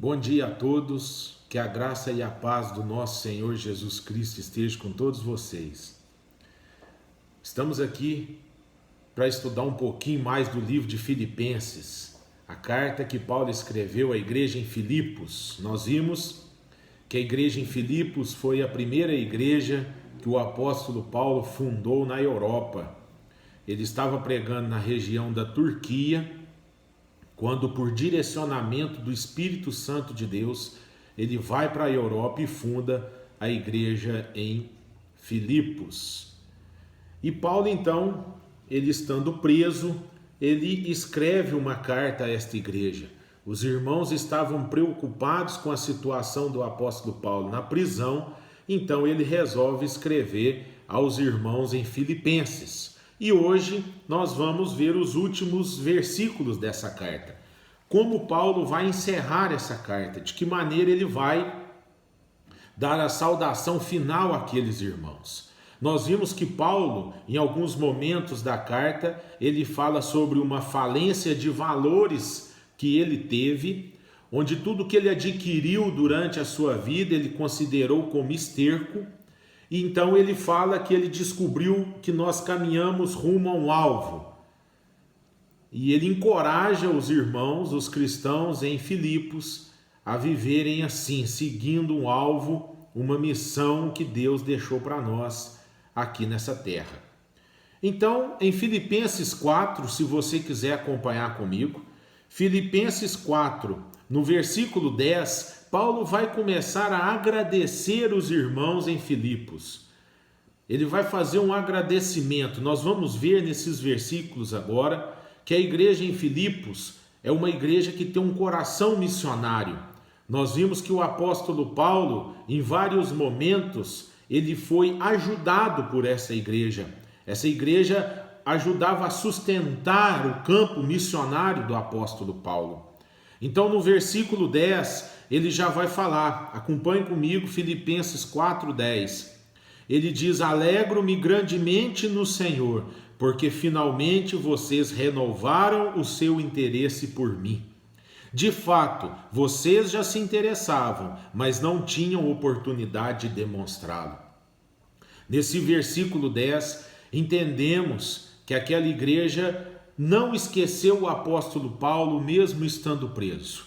Bom dia a todos, que a graça e a paz do nosso Senhor Jesus Cristo esteja com todos vocês. Estamos aqui para estudar um pouquinho mais do livro de Filipenses, a carta que Paulo escreveu à igreja em Filipos. Nós vimos que a igreja em Filipos foi a primeira igreja que o apóstolo Paulo fundou na Europa. Ele estava pregando na região da Turquia, quando por direcionamento do Espírito Santo de Deus, ele vai para a Europa e funda a igreja em Filipos. E Paulo então, ele estando preso, ele escreve uma carta a esta igreja. Os irmãos estavam preocupados com a situação do apóstolo Paulo na prisão, então ele resolve escrever aos irmãos em Filipenses. E hoje nós vamos ver os últimos versículos dessa carta. Como Paulo vai encerrar essa carta, de que maneira ele vai dar a saudação final àqueles irmãos. Nós vimos que Paulo, em alguns momentos da carta, ele fala sobre uma falência de valores que ele teve, onde tudo que ele adquiriu durante a sua vida ele considerou como esterco. E então ele fala que ele descobriu que nós caminhamos rumo a um alvo. E ele encoraja os irmãos, os cristãos em Filipos, a viverem assim, seguindo um alvo, uma missão que Deus deixou para nós aqui nessa terra. Então, em Filipenses 4, se você quiser acompanhar comigo, Filipenses 4, no versículo 10, Paulo vai começar a agradecer os irmãos em Filipos. Ele vai fazer um agradecimento. Nós vamos ver nesses versículos agora que a igreja em Filipos é uma igreja que tem um coração missionário. Nós vimos que o apóstolo Paulo, em vários momentos, ele foi ajudado por essa igreja. Essa igreja ajudava a sustentar o campo missionário do apóstolo Paulo. Então, no versículo 10, ele já vai falar, acompanhe comigo, Filipenses 4:10. Ele diz: alegro-me grandemente no Senhor, porque finalmente vocês renovaram o seu interesse por mim. De fato, vocês já se interessavam, mas não tinham oportunidade de demonstrá-lo. Nesse versículo 10, entendemos que aquela igreja não esqueceu o apóstolo Paulo, mesmo estando preso.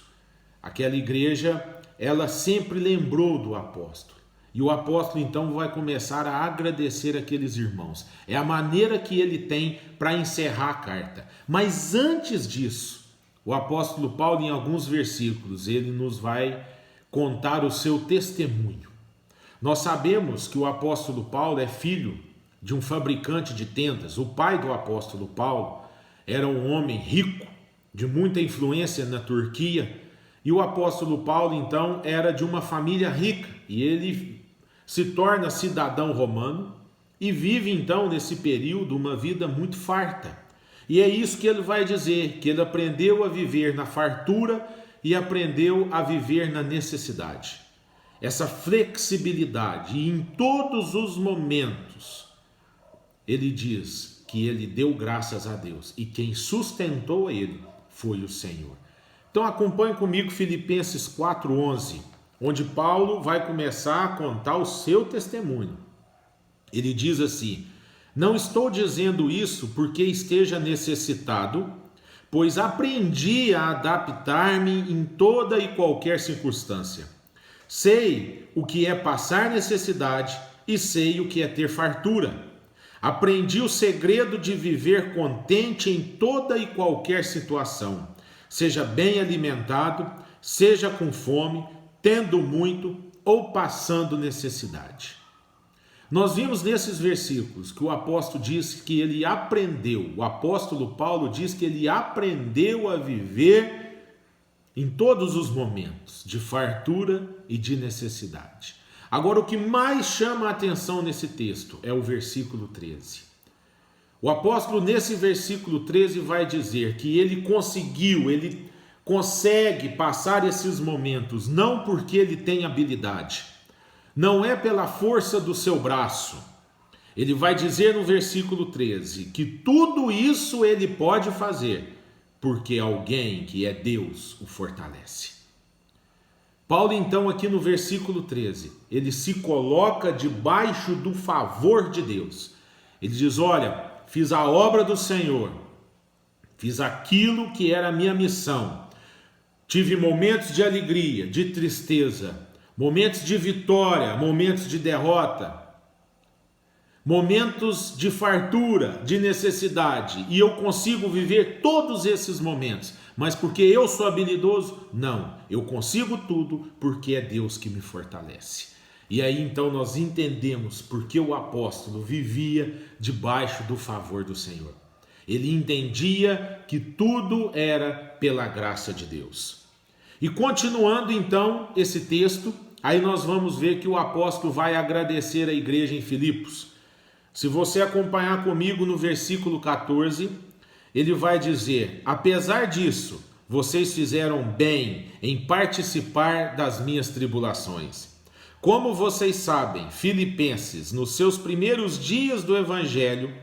Aquela igreja, ela sempre lembrou do apóstolo. E o apóstolo então vai começar a agradecer aqueles irmãos. É a maneira que ele tem para encerrar a carta. Mas antes disso, o apóstolo Paulo, em alguns versículos, ele nos vai contar o seu testemunho. Nós sabemos que o apóstolo Paulo é filho de um fabricante de tendas. O pai do apóstolo Paulo era um homem rico, de muita influência na Turquia. E o apóstolo Paulo, então, era de uma família rica. E ele se torna cidadão romano e vive então nesse período uma vida muito farta. E é isso que ele vai dizer, que ele aprendeu a viver na fartura e aprendeu a viver na necessidade. Essa flexibilidade, e em todos os momentos, ele diz que ele deu graças a Deus e quem sustentou ele foi o Senhor. Então acompanhe comigo Filipenses 4:11. Onde Paulo vai começar a contar o seu testemunho. Ele diz assim: não estou dizendo isso porque esteja necessitado, pois aprendi a adaptar-me em toda e qualquer circunstância. Sei o que é passar necessidade e sei o que é ter fartura. Aprendi o segredo de viver contente em toda e qualquer situação, seja bem alimentado, seja com fome, tendo muito ou passando necessidade. Nós vimos nesses versículos que o apóstolo diz que ele aprendeu, o apóstolo Paulo diz que ele aprendeu a viver em todos os momentos de fartura e de necessidade. Agora, o que mais chama a atenção nesse texto é o versículo 13. O apóstolo nesse versículo 13 vai dizer que ele consegue passar esses momentos, não porque ele tem habilidade, não é pela força do seu braço. Ele vai dizer no versículo 13 que tudo isso ele pode fazer, porque alguém que é Deus o fortalece. Paulo, então, aqui no versículo 13, ele se coloca debaixo do favor de Deus. Ele diz: olha, fiz a obra do Senhor, fiz aquilo que era a minha missão. Tive momentos de alegria, de tristeza, momentos de vitória, momentos de derrota, momentos de fartura, de necessidade. E eu consigo viver todos esses momentos. Mas porque eu sou habilidoso? Não, eu consigo tudo porque é Deus que me fortalece. E aí então nós entendemos porque o apóstolo vivia debaixo do favor do Senhor. Ele entendia que tudo era pela graça de Deus. E continuando então esse texto, aí nós vamos ver que o apóstolo vai agradecer a igreja em Filipos. Se você acompanhar comigo no versículo 14, ele vai dizer: apesar disso, vocês fizeram bem em participar das minhas tribulações. Como vocês sabem, Filipenses, nos seus primeiros dias do evangelho,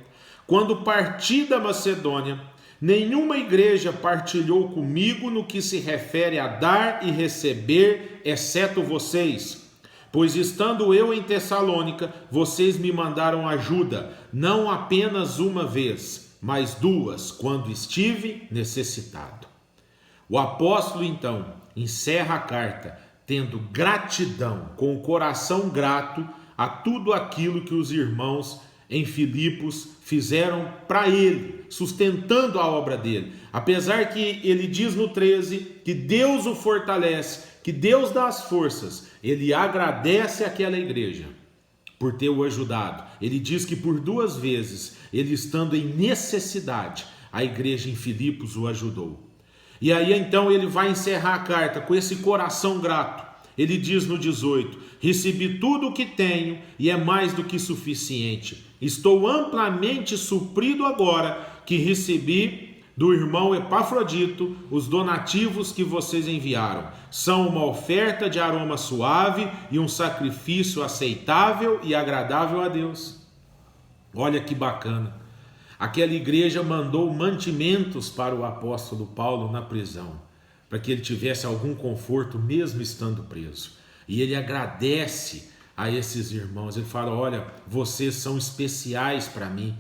quando parti da Macedônia, nenhuma igreja partilhou comigo no que se refere a dar e receber, exceto vocês. Pois estando eu em Tessalônica, vocês me mandaram ajuda, não apenas uma vez, mas duas, quando estive necessitado. O apóstolo então encerra a carta tendo gratidão, com o coração grato a tudo aquilo que os irmãos em Filipos fizeram para ele, sustentando a obra dele. Apesar que ele diz no 13 que Deus o fortalece, que Deus dá as forças, ele agradece àquela igreja por ter o ajudado. Ele diz que por 2 vezes, ele estando em necessidade, a igreja em Filipos o ajudou. E aí então ele vai encerrar a carta com esse coração grato. Ele diz no 18: recebi tudo o que tenho e é mais do que suficiente. Estou amplamente suprido agora que recebi do irmão Epafrodito os donativos que vocês enviaram. São uma oferta de aroma suave e um sacrifício aceitável e agradável a Deus. Olha que bacana. Aquela igreja mandou mantimentos para o apóstolo Paulo na prisão, para que ele tivesse algum conforto mesmo estando preso. E ele agradece a esses irmãos. Ele fala: olha, vocês são especiais para mim,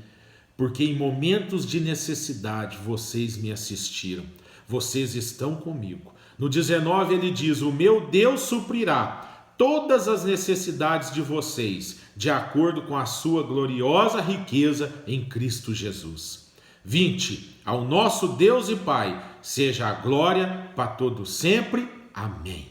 porque em momentos de necessidade vocês me assistiram, vocês estão comigo. No 19 ele diz: o meu Deus suprirá todas as necessidades de vocês, de acordo com a sua gloriosa riqueza em Cristo Jesus. 20. Ao nosso Deus e Pai seja a glória para todo sempre. Amém.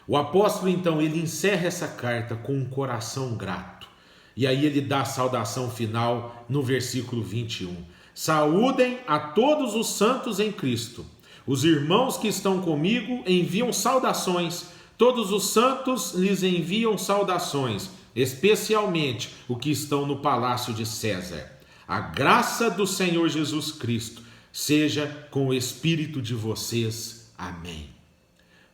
O apóstolo então ele encerra essa carta com um coração grato. E aí ele dá a saudação final no versículo 21. Saúdem a todos os santos em Cristo. Os irmãos que estão comigo enviam saudações. Todos os santos lhes enviam saudações, especialmente os que estão no palácio de César. A graça do Senhor Jesus Cristo seja com o espírito de vocês. Amém.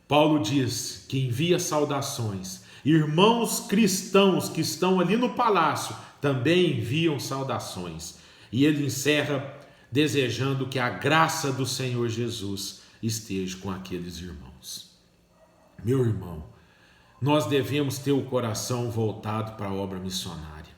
Paulo diz que envia saudações. Irmãos cristãos que estão ali no palácio também enviam saudações. E ele encerra desejando que a graça do Senhor Jesus esteja com aqueles irmãos. Meu irmão, nós devemos ter o coração voltado para a obra missionária.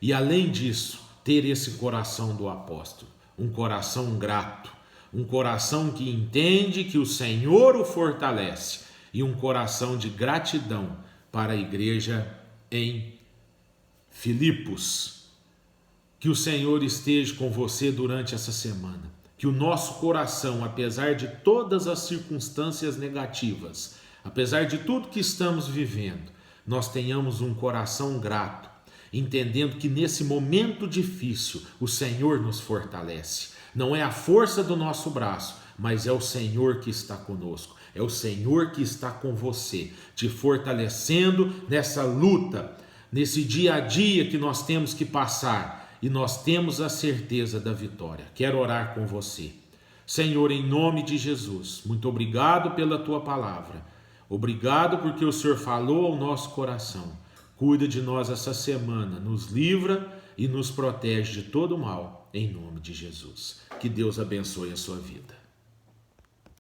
E além disso, ter esse coração do apóstolo, um coração grato, um coração que entende que o Senhor o fortalece e um coração de gratidão para a igreja em Filipos. Que o Senhor esteja com você durante essa semana. Que o nosso coração, apesar de todas as circunstâncias negativas, apesar de tudo que estamos vivendo, nós tenhamos um coração grato, entendendo que nesse momento difícil o Senhor nos fortalece. Não é a força do nosso braço, mas é o Senhor que está conosco. É o Senhor que está com você, te fortalecendo nessa luta, nesse dia a dia que nós temos que passar, e nós temos a certeza da vitória. Quero orar com você. Senhor, em nome de Jesus, muito obrigado pela tua palavra. Obrigado porque o Senhor falou ao nosso coração. Cuida de nós essa semana, nos livra e nos protege de todo mal, em nome de Jesus. Que Deus abençoe a sua vida.